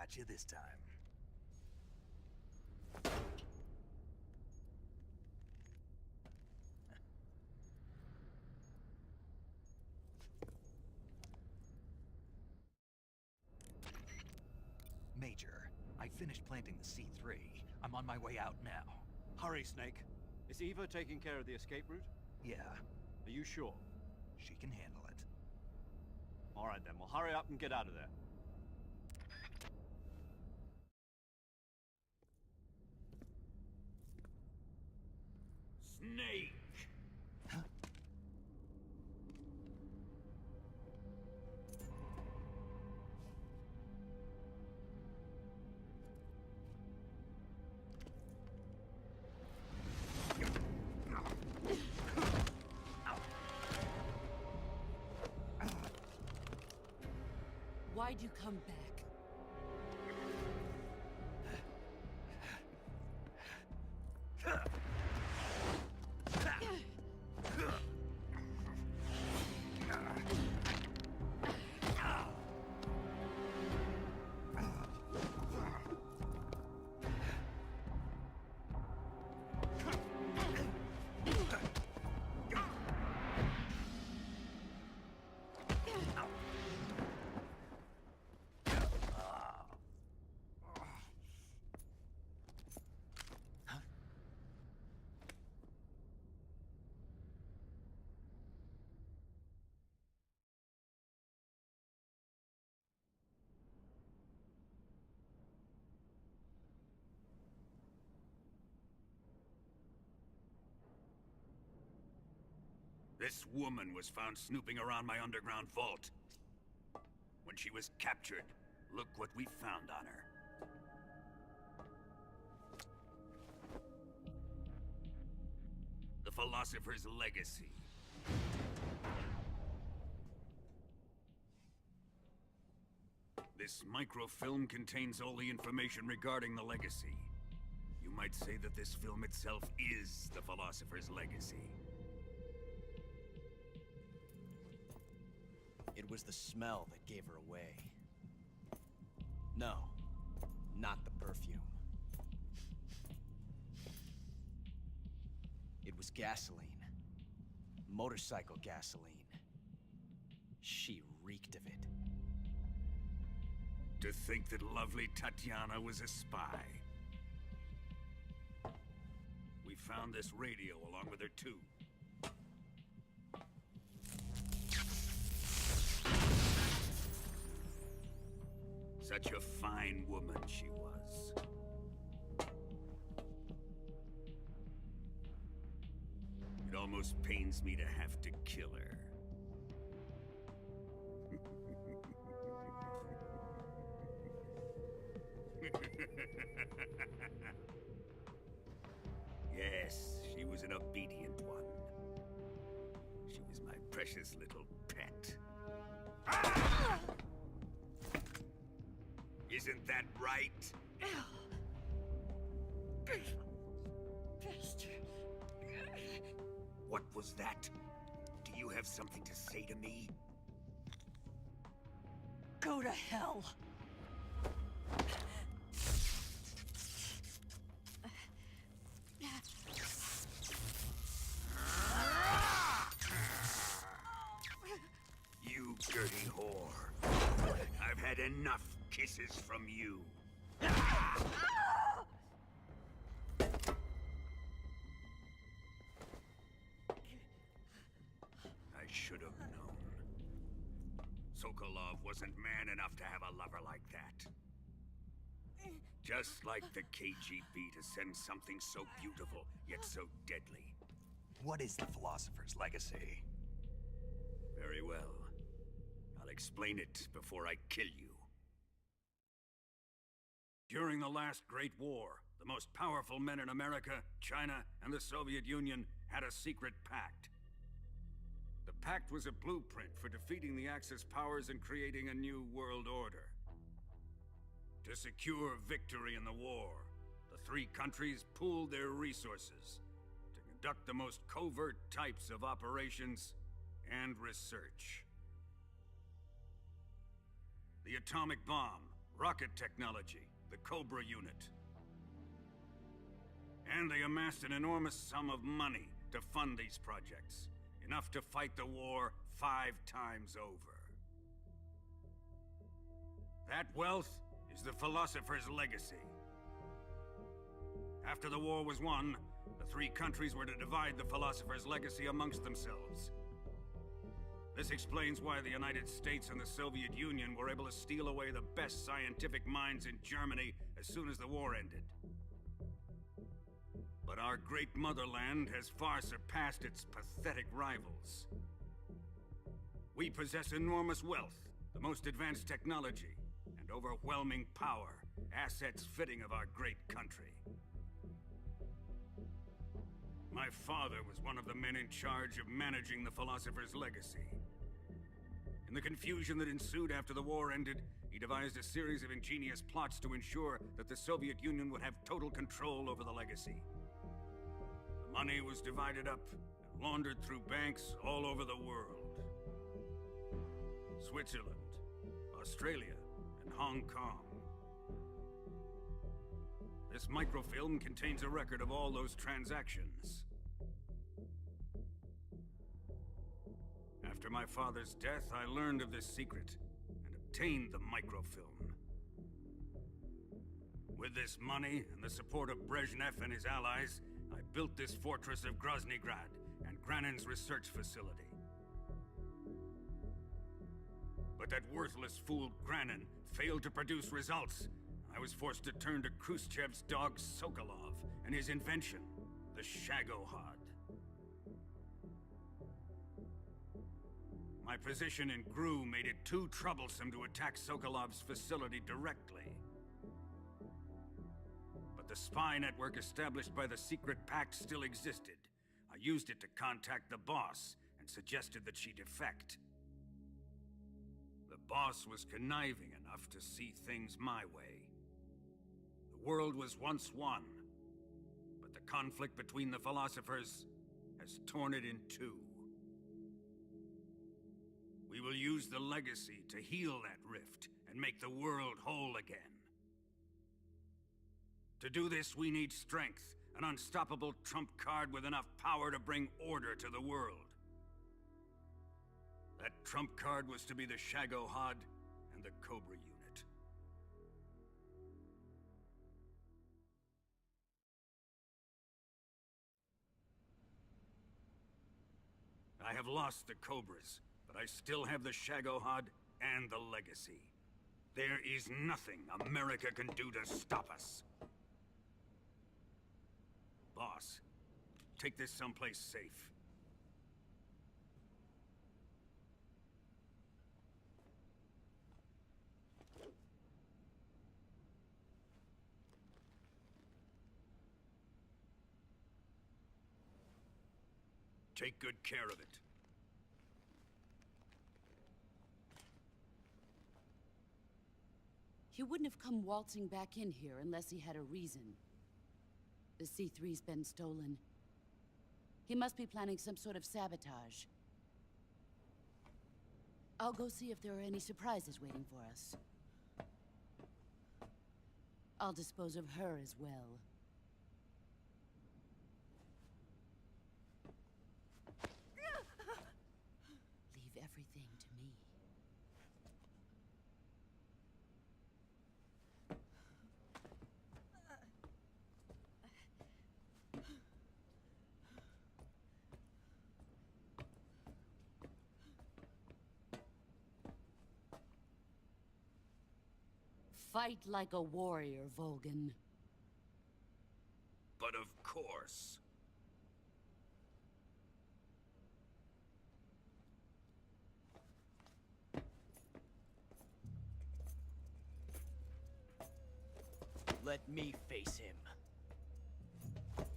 Got you this time. Major, I finished planting the C3. I'm on my way out now. Hurry, Snake. Is Eva taking care of the escape route? Yeah, Are you sure? she can handle it. All right then, well hurry up and get out of there. Snake! Why'd you come back? This woman was found snooping around my underground vault. When she was captured, look what we found on her. The Philosopher's Legacy. This microfilm contains all the information regarding the Legacy. You might say that this film itself is the Philosopher's Legacy. It was the smell that gave her away. No, not the perfume. It was gasoline. Motorcycle gasoline. She reeked of it. To think that lovely Tatiana was a spy. We found this radio along with her too. Such a fine woman she was. It almost pains me to have to kill her. Yes, she was an obedient one. She was my precious little pet. Ah! Isn't that right? What was that? Do you have something to say to me? Go to hell! You dirty whore. I've had enough kisses from you. I should have known. Sokolov wasn't man enough to have a lover like that. Just like the KGB to send something so beautiful, yet so deadly. What is the Philosopher's Legacy? Very well. I'll explain it before I kill you. During the last Great War, the most powerful men in America, China, and the Soviet Union had a secret pact. The pact was a blueprint for defeating the Axis powers and creating a new world order. To secure victory in the war, the three countries pooled their resources to conduct the most covert types of operations and research. The atomic bomb rocket technology, the Cobra unit. And they amassed an enormous sum of money to fund these projects. Enough to fight the war 5 times over. That wealth is the philosopher's legacy. After the war was won, the 3 countries were to divide the philosopher's legacy amongst themselves. This explains why the United States and the Soviet Union were able to steal away the best scientific minds in Germany as soon as the war ended. But our great motherland has far surpassed its pathetic rivals. We possess enormous wealth, the most advanced technology, and overwhelming power, assets fitting of our great country. My father was one of the men in charge of managing the philosopher's legacy. In the confusion that ensued after the war ended, he devised a series of ingenious plots to ensure that the Soviet Union would have total control over the legacy. The money was divided up and laundered through banks all over the world. Switzerland, Australia, and Hong Kong. This microfilm contains a record of all those transactions. After my father's death, I learned of this secret and obtained the microfilm. With this money and the support of Brezhnev and his allies, I built this fortress of Groznygrad and Granin's research facility. But that worthless fool Granin failed to produce results. I was forced to turn to Khrushchev's dog Sokolov and his invention, the Shagohod. My position in GRU made it too troublesome to attack Sokolov's facility directly. But the spy network established by the secret pact still existed. I used it to contact the boss and suggested that she defect. The boss was conniving enough to see things my way. The world was once one, but the conflict between the philosophers has torn it in two. We will use the legacy to heal that rift and make the world whole again. To do this, we need strength, an unstoppable trump card with enough power to bring order to the world. That trump card was to be the Shagohod and the Cobra unit. I have lost the Cobras, but I still have the Shagohod and the legacy. There is nothing America can do to stop us. Boss, take this someplace safe. Take good care of it. He wouldn't have come waltzing back in here unless he had a reason. The C3's been stolen. He must be planning some sort of sabotage. I'll go see if there are any surprises waiting for us. I'll dispose of her as well. Leave everything to me. Fight like a warrior, Volgin. But of course. Let me face him.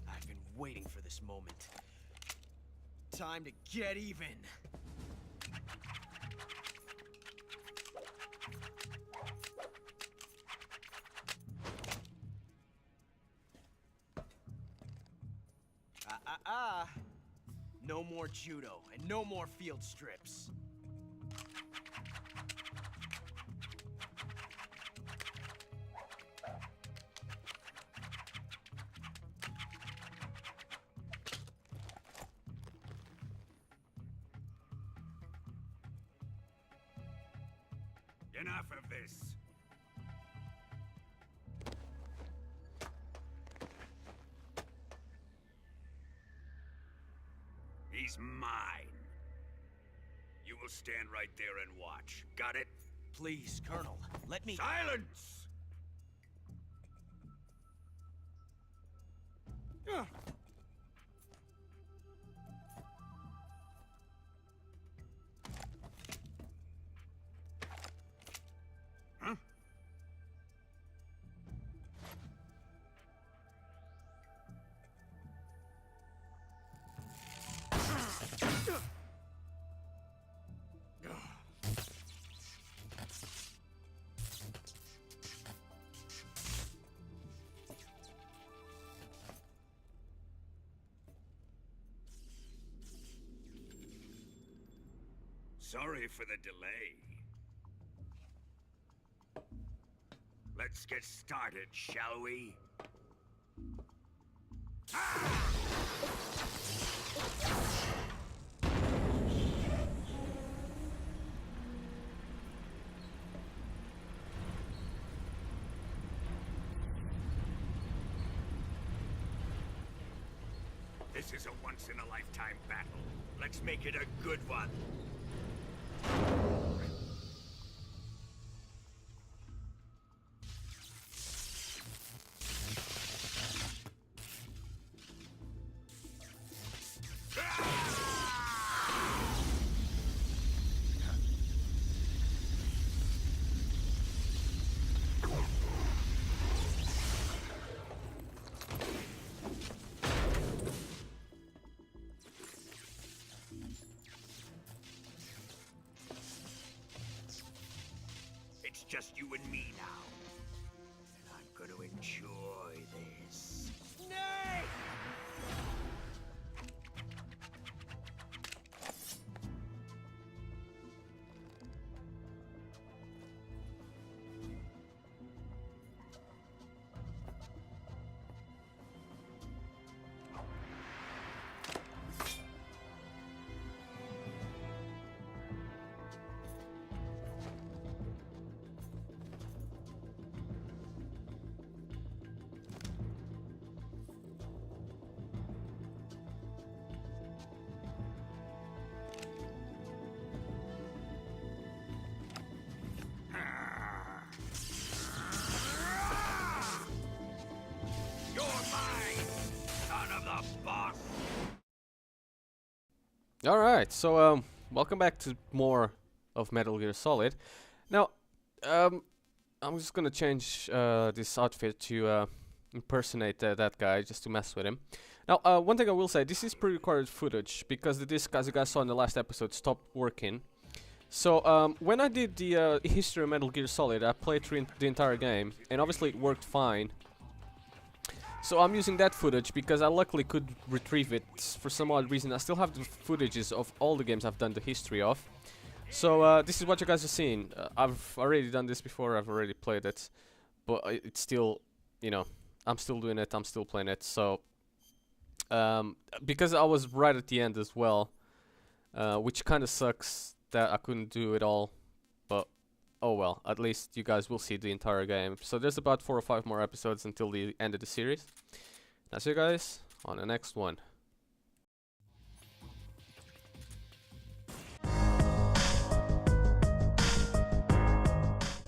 I've been waiting for this moment. Time to get even. No more judo, and no more field strips. Enough of this. He's mine. You will stand right there and watch. Got it? Please, Colonel, let me... Silence! Huh? Sorry for the delay. Let's get started, shall we? This is a once-in-a-lifetime battle. Let's make it a good one. It's just you and me now. And I'm gonna enjoy this. Nay! Alright, so welcome back to more of Metal Gear Solid. Now, I'm just gonna change this outfit to impersonate that guy, just to mess with him. Now, one thing I will say, this is pre-recorded footage, because the disc, as you guys saw in the last episode, stopped working. So, when I did the history of Metal Gear Solid, I played through the entire game, and obviously it worked fine. So I'm using that footage because I luckily could retrieve it for some odd reason. I still have the footages of all the games I've done the history of. So this is what you guys are seeing. I've already done this before, I've already played it. But it's still, you know, I'm still doing it, I'm still playing it. So, because I was right at the end as well, which kind of sucks that I couldn't do it all. But oh well, at least you guys will see the entire game. So there's about 4 or 5 more episodes until the end of the series. I'll see you guys on the next one.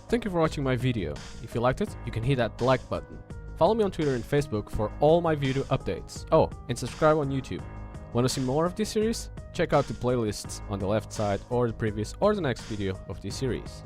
Thank you for watching my video. If you liked it, you can hit that like button. Follow me on Twitter and Facebook for all my video updates. Oh, and subscribe on YouTube. Want to see more of this series? Check out the playlists on the left side or the previous or the next video of this series.